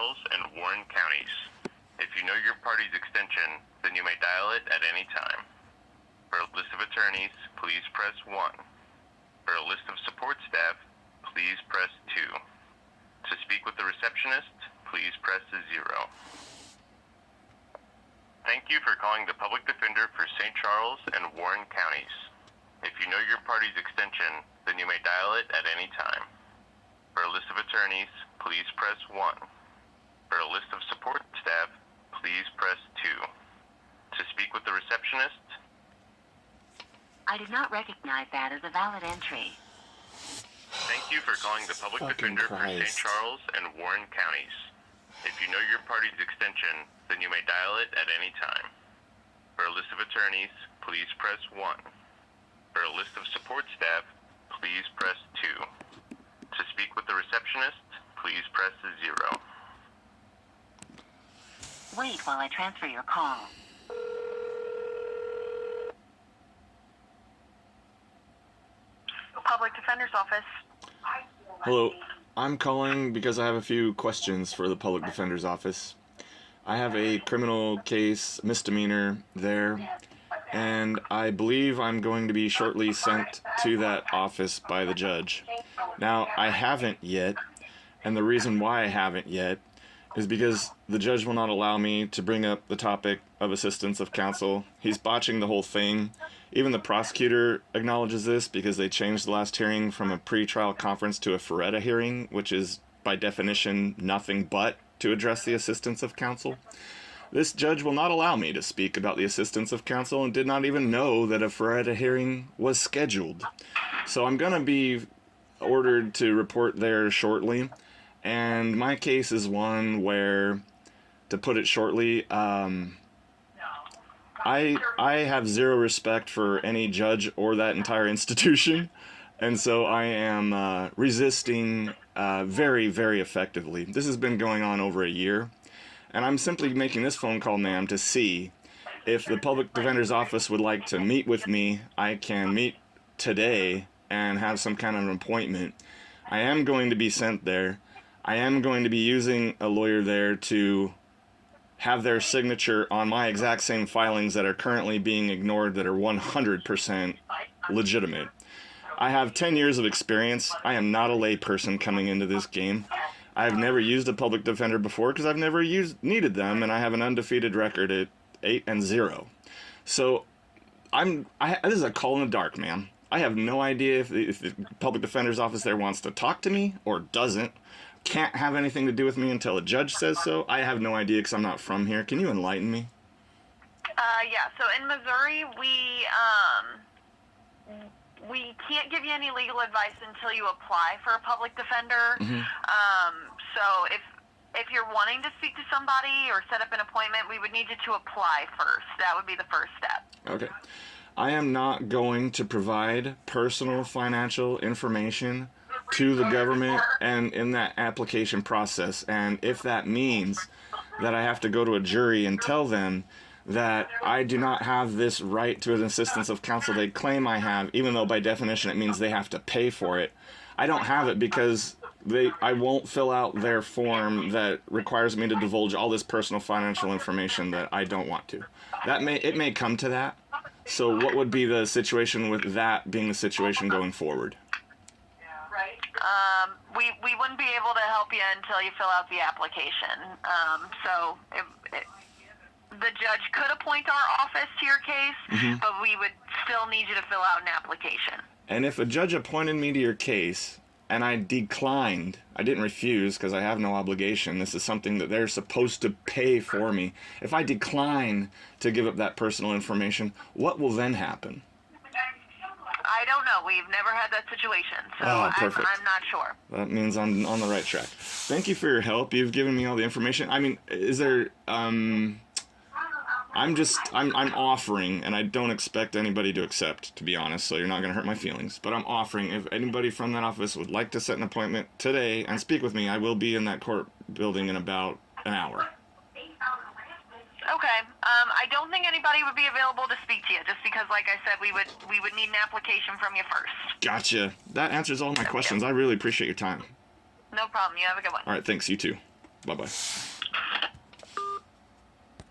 Charles and Warren counties. If you know your party's extension, then you may dial it at any time. For a list of attorneys, please press 1. For a list of support staff, please press 2. To speak with the receptionist, please press 0. Thank you for calling the Public Defender for St. Charles and Warren counties. If you know your party's extension, then you may dial it at any time. For a list of attorneys, please press 1. For a list of support staff, please press 2. To speak with the receptionist, I did not recognize that as a valid entry. thank you for calling the Public Fucking Defender for St. Christ. Charles and Warren counties. If you know your party's extension, then you may dial it at any time. For a list of attorneys, please press 1. For a list of support staff, please press 2. To speak with the receptionist, please press 0. Wait while I transfer your call. Public Defender's Office. Hello, I'm calling because I have a few questions for the Public Defender's Office. I have a criminal case, misdemeanor, there, and I believe I'm going to be shortly sent to that office by the judge. Now, I haven't yet, and the reason why I haven't yet is because the judge will not allow me to bring up the topic of assistance of counsel. He's botching the whole thing. Even the prosecutor acknowledges this because they changed the last hearing from a pre-trial conference to a Feretta hearing, which is, by definition, nothing but to address the assistance of counsel. This judge will not allow me to speak about the assistance of counsel and did not even know that a Feretta hearing was scheduled. So I'm going to be ordered to report there shortly, and my case is one where, to put it shortly, I have zero respect for any judge or that entire institution, and so I am resisting very, very effectively. This has been going on over a year, and I'm simply making this phone call, ma'am, to see if the Public Defender's Office would like to meet with me. I can meet today and have some kind of an appointment. I am going to be sent there. I am going to be using a lawyer there to have their signature on my exact same filings that are currently being ignored that are 100% legitimate. I have 10 years of experience. I am not a lay person coming into this game. I've never used a public defender before because I've never needed them, and I have an undefeated record at 8-0. So this is a call in the dark, man. I have no idea if the public defender's office there wants to talk to me or doesn't. Can't have anything to do with me until a judge says so. I have no idea because I'm not from here. Can you enlighten me? Yeah, so in Missouri, we can't give you any legal advice until you apply for a public defender. So if you're wanting to speak to somebody or set up an appointment, we would need you to apply first. That would be the first step. Okay. I am not going to provide personal financial information to the government and in that application process. And if that means that I have to go to a jury and tell them that I do not have this right to an assistance of counsel they claim I have, even though by definition it means they have to pay for it, I don't have it because I won't fill out their form that requires me to divulge all this personal financial information that I don't want to. It may come to that. So what would be the situation with that being the situation going forward? We wouldn't be able to help you until you fill out the application. The judge could appoint our office to your case, but we would still need you to fill out an application. And if a judge appointed me to your case and I declined, I didn't refuse because I have no obligation. This is something that they're supposed to pay for me. If I decline to give up that personal information, what will then happen? I don't know. We've never had that situation, so I'm not sure. That means I'm on the right track. Thank you for your help. You've given me all the information. I mean, is there, I'm offering, and I don't expect anybody to accept, to be honest, so you're not going to hurt my feelings, but I'm offering, if anybody from that office would like to set an appointment today and speak with me, I will be in that court building in about an hour. Okay. I don't think anybody would be available to speak to you, just because, like I said, we would need an application from you first. Gotcha. That answers all my questions. I really appreciate your time. No problem. You have a good one. All right, thanks. You too. Bye-bye.